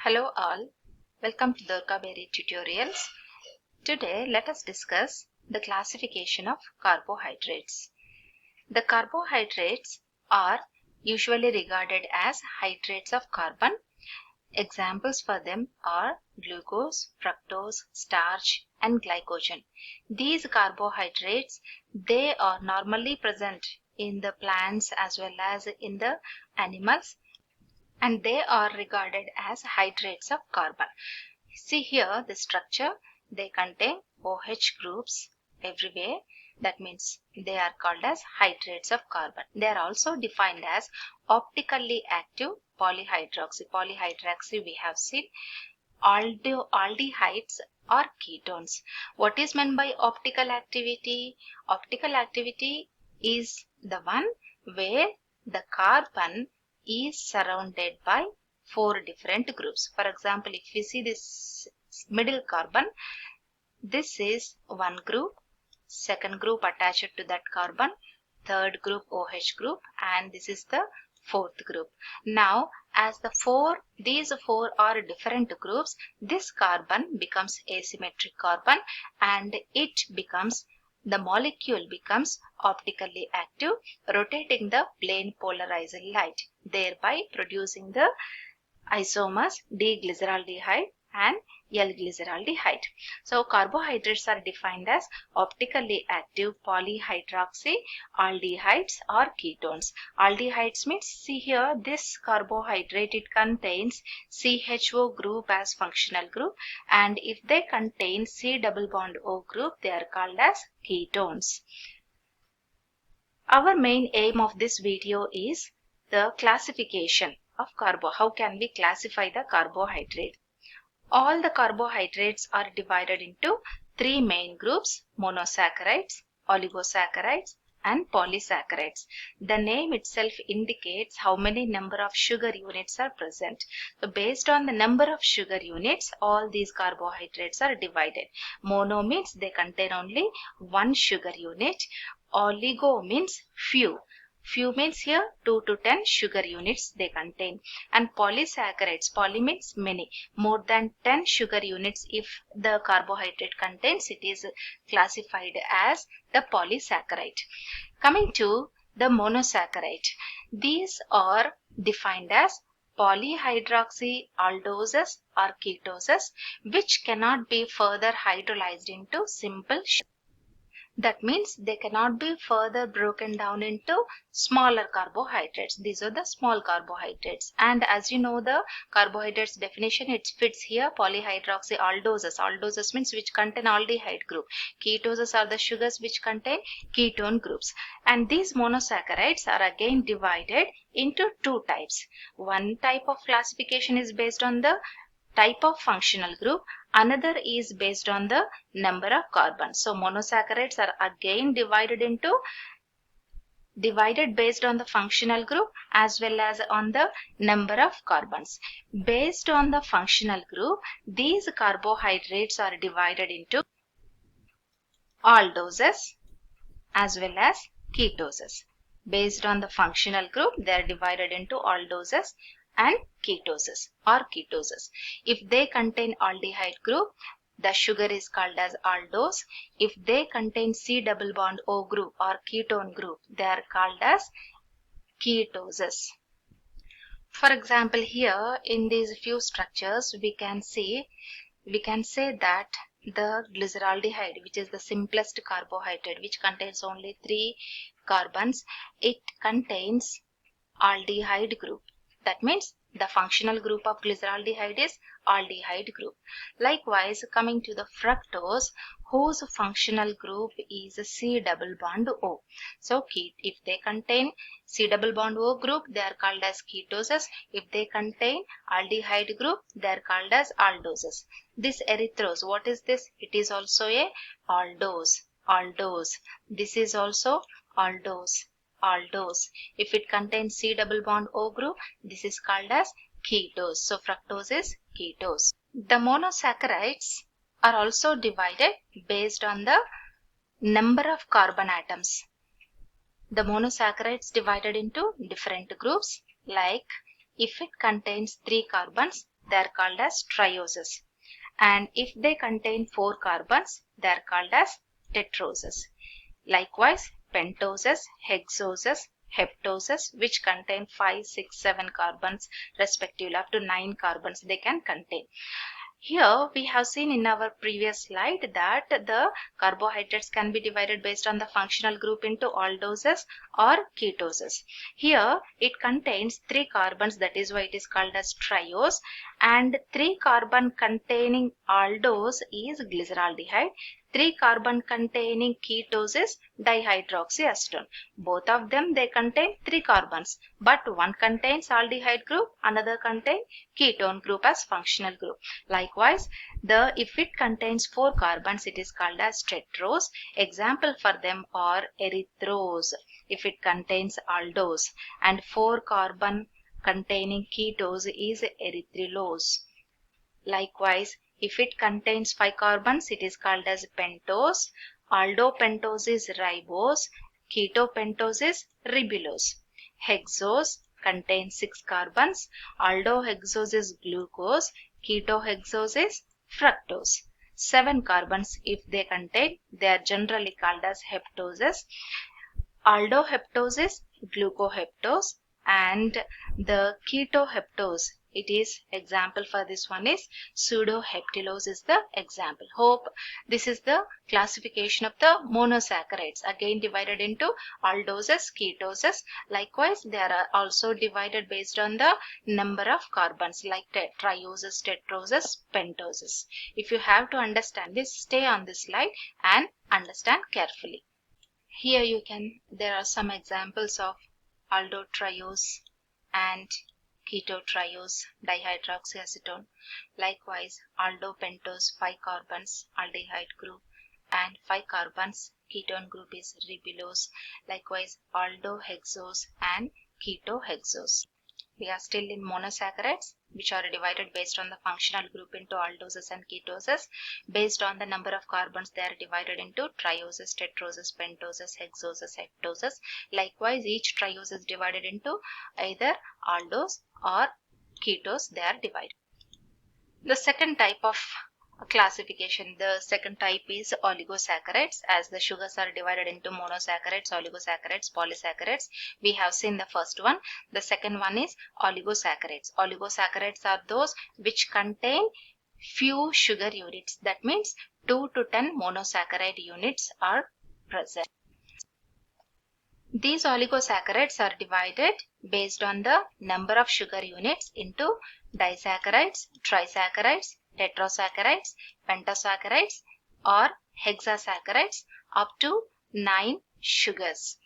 Hello all, welcome to Durga Berry Tutorials. Today let us discuss the classification of carbohydrates. The carbohydrates are usually regarded as hydrates of carbon. Examples for them are glucose, fructose, starch and glycogen. These carbohydrates, they are normally present in the plants as well as in the animals, and they are regarded as hydrates of carbon. See here the structure, they contain OH groups everywhere. That means they are called as hydrates of carbon. They are also defined as optically active polyhydroxy. Polyhydroxy we have seen. Aldehydes or ketones. What is meant by optical activity? Optical activity is the one where the carbon is surrounded by four different groups. For example, if we see this middle carbon, this is one group, second group attached to that carbon, third group OH group, and this is the fourth group. Now, as these four are different groups, this carbon becomes asymmetric carbon and the molecule becomes optically active, rotating the plane polarized light, thereby producing the isomers D-glyceraldehyde and L-glyceraldehyde. So carbohydrates are defined as optically active polyhydroxy aldehydes or ketones. Aldehydes means, see here, this carbohydrate, it contains CHO group as functional group, and if they contain C double bond O group, they are called as ketones. Our main aim of this video is the classification of how can we classify the carbohydrate. All the carbohydrates are divided into three main groups: monosaccharides, oligosaccharides and polysaccharides. The name itself indicates how many number of sugar units are present. So based on the number of sugar units, all these carbohydrates are divided. Mono means they contain only one sugar unit. Oligo means few. Few means here 2 to 10 sugar units they contain. And polysaccharides, poly means many, more than 10 sugar units if the carbohydrate contains, it is classified as the polysaccharide. Coming to the monosaccharide, these are defined as polyhydroxy aldoses or ketoses, which cannot be further hydrolyzed into simple sugar. That means they cannot be further broken down into smaller carbohydrates. These are the small carbohydrates. And as you know the carbohydrates definition, it fits here: polyhydroxy aldoses. Aldoses means which contain aldehyde group. Ketoses are the sugars which contain ketone groups. And these monosaccharides are again divided into two types. One type of classification is based on the type of functional group, another is based on the number of carbons. So monosaccharides are again divided based on the functional group as well as on the number of carbons. Based on the functional group, these carbohydrates are divided into aldoses as well as ketoses. Based on the functional group, they are divided into aldoses and ketoses or ketoses. If they contain aldehyde group, the sugar is called as aldose. If they contain C double bond O group or ketone group, they are called as ketoses. For example, here in these few structures we can say that the glyceraldehyde, which is the simplest carbohydrate, which contains only 3 carbons, it contains aldehyde group. That means the functional group of glyceraldehyde is aldehyde group. Likewise, coming to the fructose, whose functional group is C double bond O. So if they contain C double bond O group, they are called as ketoses. If they contain aldehyde group, they are called as aldoses. This erythrose, what is this? It is also a aldose. This is also aldose. If it contains C double bond O group, this is called as ketose. So fructose is ketose. The monosaccharides are also divided based on the number of carbon atoms. The monosaccharides divided into different groups, like if it contains 3 carbons, they are called as trioses. And if they contain 4 carbons, they are called as tetroses. Likewise, pentoses, hexoses, heptoses, which contain 5, 6, 7 carbons respectively, up to 9 carbons they can contain. Here we have seen in our previous slide that the carbohydrates can be divided based on the functional group into aldoses or ketoses. Here it contains 3 carbons, that is why it is called as triose, and 3 carbon containing aldose is glyceraldehyde. 3 carbon containing ketose is dihydroxyacetone. Both of them they contain 3 carbons, but one contains aldehyde group, another contains ketone group as functional group. Likewise, if it contains 4 carbons, it is called as tetrose. Example for them are erythrose if it contains aldose, and 4 carbon containing ketose is erythrulose. Likewise, if it contains 5 carbons, it is called as pentose. Aldopentose is ribose. Ketopentose is ribulose. Hexose contains 6 carbons. Aldohexose is glucose. Ketohexose is fructose. 7 carbons if they contain, they are generally called as heptoses. Aldoheptose is glucoheptose, and the ketoheptose, it is example for this one is pseudoheptulose is the example. Hope this is the classification of the monosaccharides, again divided into aldoses, ketoses. Likewise, they are also divided based on the number of carbons like trioses, tetroses, pentoses. If you have to understand this, stay on this slide and understand carefully. Here there are some examples of aldotriose and ketotriose dihydroxyacetone. Likewise, aldopentose 5 carbons aldehyde group and 5 carbons ketone group is ribulose. Likewise, aldohexose and ketohexose. We are still in monosaccharides, which are divided based on the functional group into aldoses and ketoses. Based on the number of carbons, they are divided into trioses, tetroses, pentoses, hexoses, heptoses. Likewise, each triose is divided into either aldose or ketose, they are divided. The second type of classification, the second type is oligosaccharides. As the sugars are divided into monosaccharides, oligosaccharides, polysaccharides, we have seen the first one. The second one is oligosaccharides. Oligosaccharides are those which contain few sugar units. That means 2 to 10 monosaccharide units are present. These oligosaccharides are divided based on the number of sugar units into disaccharides, trisaccharides, tetrasaccharides, pentasaccharides or hexasaccharides up to 9 sugars.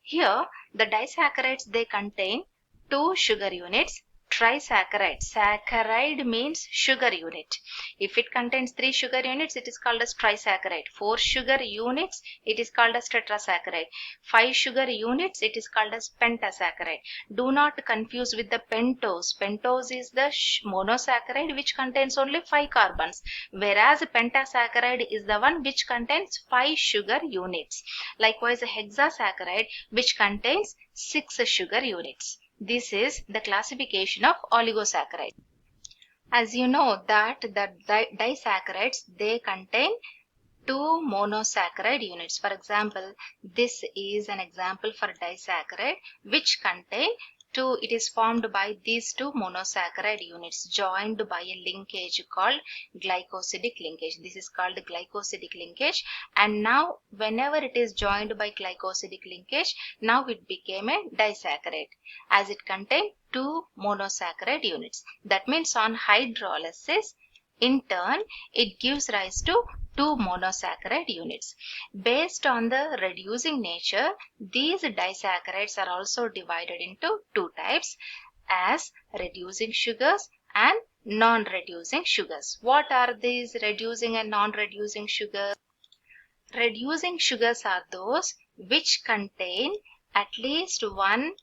Here the disaccharides, they contain 2 sugar units. Trisaccharide, saccharide means sugar unit. If it contains 3 sugar units, it is called as trisaccharide. 4 sugar units, it is called as tetrasaccharide. 5 sugar units, it is called as pentasaccharide. Do not confuse with the pentose. Pentose is the monosaccharide which contains only 5 carbons, whereas pentasaccharide is the one which contains 5 sugar units. Likewise, a hexasaccharide which contains 6 sugar units. This is the classification of oligosaccharides. As you know that the disaccharides, they contain 2 monosaccharide units. For example, this is an example for disaccharide which contain 2. It is formed by these 2 monosaccharide units joined by a linkage called glycosidic linkage. This is called glycosidic linkage, and now whenever it is joined by glycosidic linkage, now it became a disaccharide as it contains 2 monosaccharide units. That means on hydrolysis, in turn, it gives rise to 2 monosaccharide units. Based on the reducing nature, these disaccharides are also divided into 2 types as reducing sugars and non-reducing sugars. What are these reducing and non-reducing sugars? Reducing sugars are those which contain at least one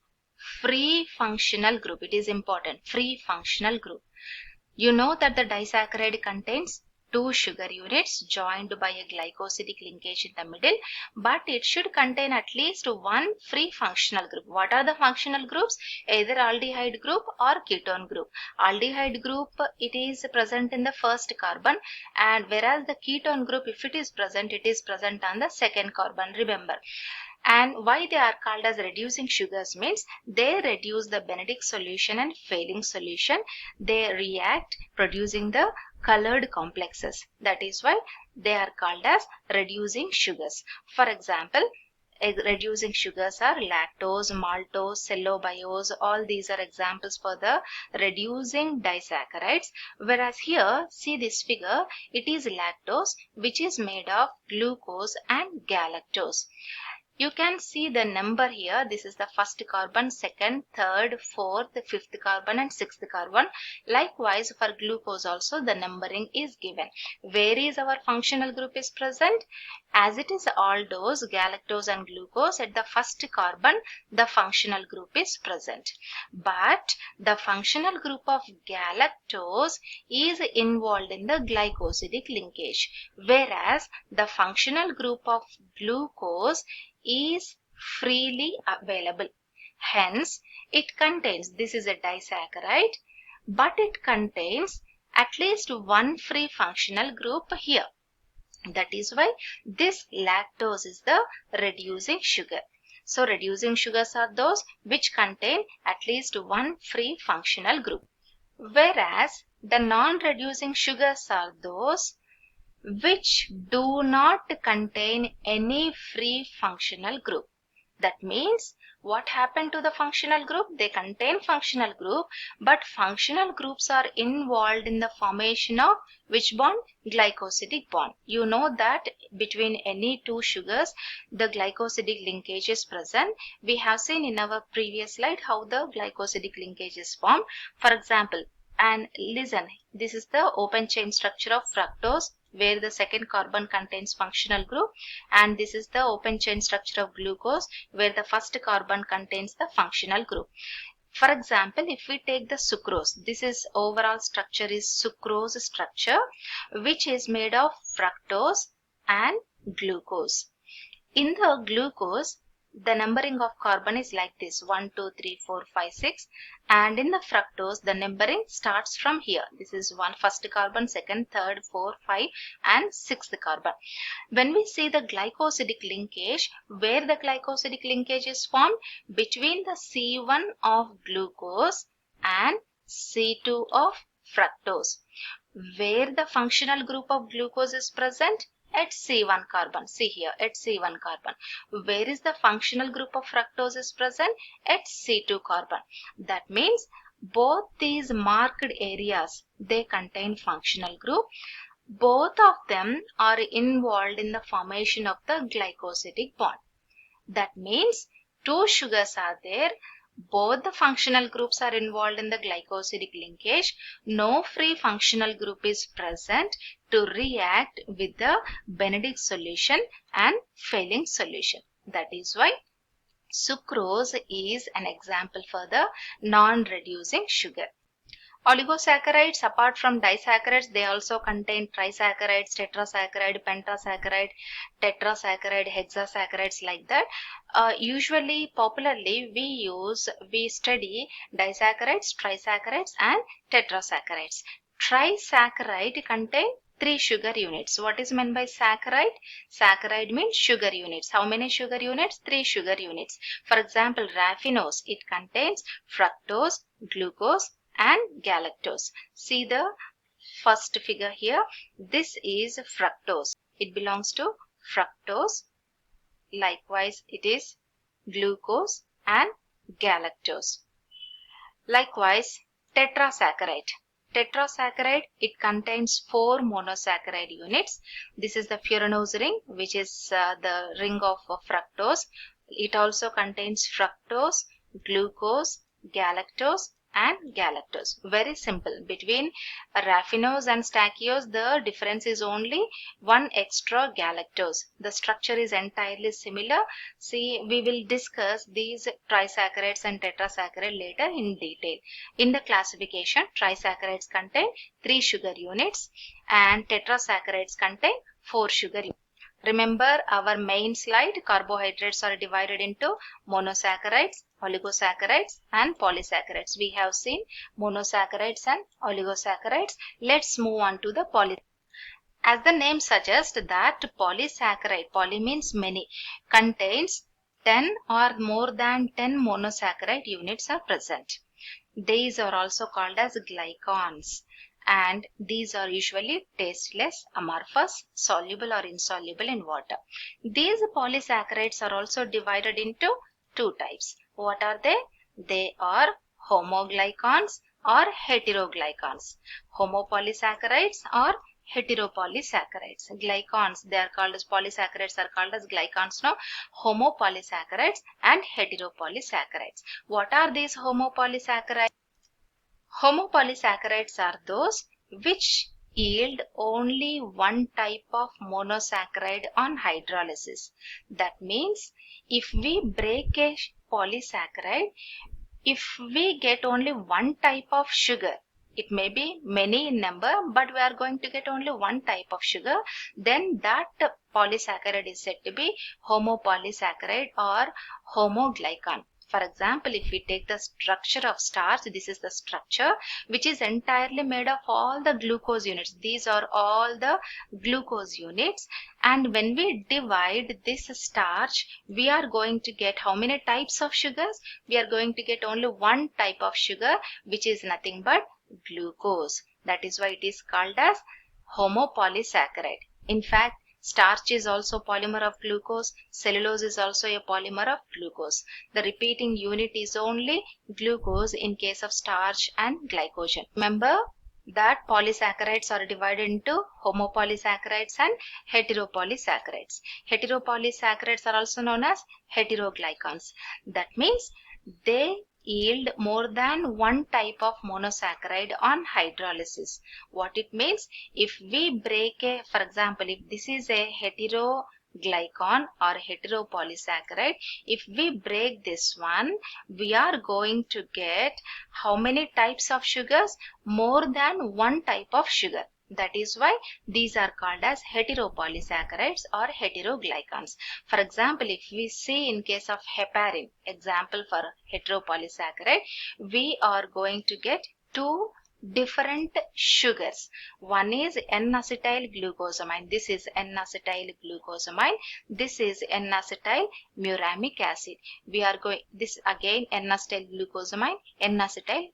free functional group. It is important, free functional group. You know that the disaccharide contains two sugar units joined by a glycosidic linkage in the middle, but it should contain at least one free functional group. What are the functional groups? Either aldehyde group or ketone group. Aldehyde group, it is present in the first carbon, and whereas the ketone group, if it is present on the second carbon, remember. And why they are called as reducing sugars means they reduce the Benedict solution and failing solution. They react producing the colored complexes. That is why they are called as reducing sugars. For example, reducing sugars are lactose, maltose, cellobiose. All these are examples for the reducing disaccharides. Whereas here, see this figure, it is lactose which is made of glucose and galactose. You can see the number here. This is the first carbon, second, third, fourth, fifth carbon and sixth carbon. Likewise, for glucose also the numbering is given. Where is our functional group is present? As it is aldose, galactose and glucose, at the first carbon the functional group is present. But the functional group of galactose is involved in the glycosidic linkage, whereas the functional group of glucose is freely available. Hence, it contains, this is a disaccharide, but it contains at least one free functional group here. That is why this lactose is the reducing sugar. So, reducing sugars are those which contain at least one free functional group. Whereas, the non-reducing sugars are those which do not contain any free functional group. That means, what happened to the functional group? They contain functional group, but functional groups are involved in the formation of which bond? Glycosidic bond. You know that between any two sugars, the glycosidic linkage is present. We have seen in our previous slide how the glycosidic linkage is formed. For example, and listen, this is the open chain structure of fructose, where the second carbon contains functional group, and this is the open chain structure of glucose, where the first carbon contains the functional group. For example, if we take the sucrose, this is overall structure is sucrose structure, which is made of fructose and glucose. In the glucose, the numbering of carbon is like this, 1, 2, 3, 4, 5, 6. And in the fructose, the numbering starts from here. This is first carbon, second, third, fourth, 5 and sixth carbon. When we see the glycosidic linkage, where the glycosidic linkage is formed? Between the C1 of glucose and C2 of fructose. Where the functional group of glucose is present? At C1 carbon. See here, at C1 carbon. Where is the functional group of fructose is present? At C2 carbon. That means both these marked areas, they contain functional group. Both of them are involved in the formation of the glycosidic bond. That means two sugars are there. Both the functional groups are involved in the glycosidic linkage. No free functional group is present to react with the Benedict solution and failing solution. That is why sucrose is an example for the non-reducing sugar. Oligosaccharides, apart from disaccharides, they also contain trisaccharides, tetrasaccharide, pentasaccharide, tetrasaccharide, hexasaccharides, like that. Usually, popularly, we study disaccharides, trisaccharides and tetrasaccharides. Trisaccharide contain 3 sugar units. What is meant by saccharide? Saccharide means sugar units. How many sugar units? 3 sugar units. For example, raffinose, it contains fructose, glucose and galactose. See the first figure here. This is fructose. It belongs to fructose. Likewise, it is glucose and galactose. Likewise, tetrasaccharide. Tetrasaccharide, it contains 4 monosaccharide units. This is the furanose ring, which is the ring of fructose. It also contains fructose, glucose, galactose and galactose. Very simple. Between raffinose and stachyose, the difference is only one extra galactose. The structure is entirely similar. See, we will discuss these trisaccharides and tetrasaccharides later in detail. In the classification, trisaccharides contain 3 sugar units and tetrasaccharides contain 4 sugar units. Remember our main slide, carbohydrates are divided into monosaccharides, oligosaccharides and polysaccharides. We have seen monosaccharides and oligosaccharides. Let's move on to the polysaccharides. As the name suggests that polysaccharide, poly means many, contains 10 or more than 10 monosaccharide units are present. These are also called as glycans. And these are usually tasteless, amorphous, soluble or insoluble in water. These polysaccharides are also divided into 2 types. What are they? They are homoglycans or heteroglycans. Homopolysaccharides or heteropolysaccharides. Glycans, they are called as polysaccharides, are called as glycans now. Homopolysaccharides and heteropolysaccharides. What are these homopolysaccharides? Homopolysaccharides are those which yield only one type of monosaccharide on hydrolysis. That means if we break a polysaccharide, if we get only one type of sugar, it may be many in number, but we are going to get only one type of sugar, then that polysaccharide is said to be homopolysaccharide or homoglycan. For example, if we take the structure of starch, this is the structure which is entirely made of all the glucose units. These are all the glucose units. And when we divide this starch, we are going to get how many types of sugars? We are going to get only one type of sugar, which is nothing but glucose. That is why it is called as homopolysaccharide. In fact, starch is also polymer of glucose. Cellulose is also a polymer of glucose. The repeating unit is only glucose in case of starch and glycogen. Remember that polysaccharides are divided into homopolysaccharides and heteropolysaccharides. Heteropolysaccharides are also known as heteroglycans. That means they yield more than one type of monosaccharide on hydrolysis. What it means? If we break a, for example, if this is a heteroglycan or heteropolysaccharide, if we break this one, we are going to get how many types of sugars? More than one type of sugar. That is why these are called as heteropolysaccharides or heteroglycans. For example, if we see in case of heparin, example for heteropolysaccharide, we are going to get 2 different sugars. One is N-acetyl glucosamine. This is N-acetyl glucosamine. This is N-acetyl muramic acid. We are going, this again N-acetyl glucosamine, N-acetyl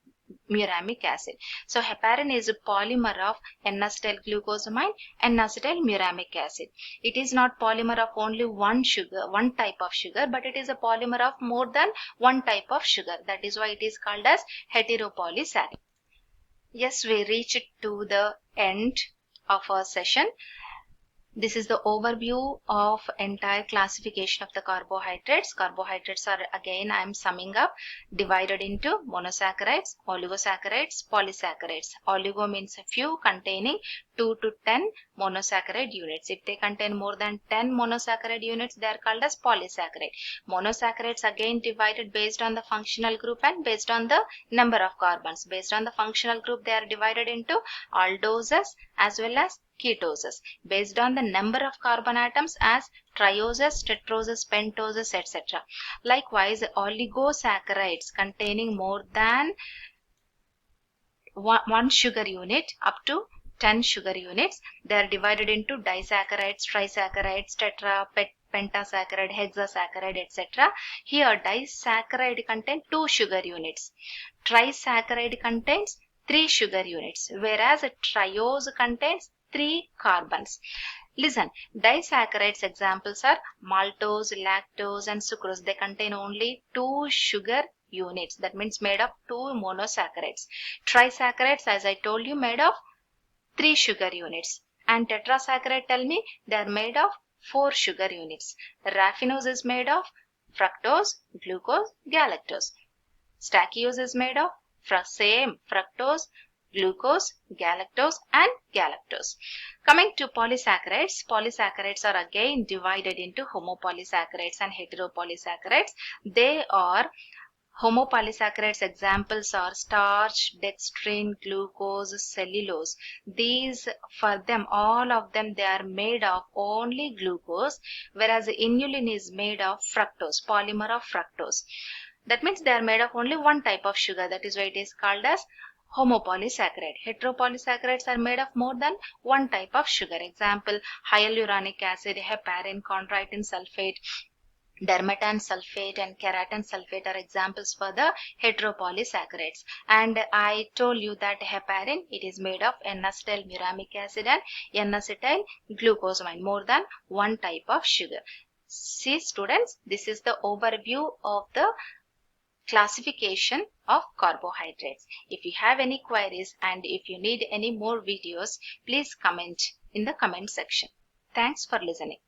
muramic acid. So heparin is a polymer of N-acetyl glucosamine and N-acetyl muramic acid. It is not polymer of only one sugar, one type of sugar, but it is a polymer of more than one type of sugar. That is why it is called as heteropolysaccharide. Yes, we reached to the end of our session. This is the overview of entire classification of the carbohydrates. Carbohydrates are, again I am summing up, divided into monosaccharides, oligosaccharides, polysaccharides. Oligo means a few containing 2 to 10 monosaccharide units. If they contain more than 10 monosaccharide units, they are called as polysaccharide. Monosaccharides again divided based on the functional group and based on the number of carbons. Based on the functional group, they are divided into aldoses as well as ketoses. Based on the number of carbon atoms as trioses, tetroses, pentoses, etc. Likewise, oligosaccharides containing more than one sugar unit up to 10 sugar units, they are divided into disaccharides, trisaccharides, tetra, pentasaccharide, hexasaccharide, etc. Here disaccharide contains 2 sugar units. Trisaccharide contains 3 sugar units, whereas a triose contains 3 carbons. Listen, disaccharides examples are maltose, lactose and sucrose. They contain only 2 sugar units. That means made of 2 monosaccharides. Trisaccharides, as I told you, made of 3 sugar units. And tetrasaccharide, tell me, they are made of 4 sugar units. Raffinose is made of fructose, glucose, galactose. Stachyose is made of same fructose, glucose, galactose and galactose. Coming to polysaccharides, polysaccharides are again divided into homopolysaccharides and heteropolysaccharides. They are homopolysaccharides examples are starch, dextrin, glucose, cellulose. These, for them, all of them, they are made of only glucose, whereas inulin is made of fructose, polymer of fructose. That means they are made of only one type of sugar. That is why it is called as homopolysaccharide. Heteropolysaccharides are made of more than one type of sugar. Example, hyaluronic acid, heparin, chondroitin sulfate, dermatan sulfate and keratan sulfate are examples for the heteropolysaccharides. And I told you that heparin, it is made of N-acetyl muramic acid and N-acetyl glucosamine, more than one type of sugar. See students, this is the overview of the classification of carbohydrates. If you have any queries and if you need any more videos, please comment in the comment section. Thanks for listening.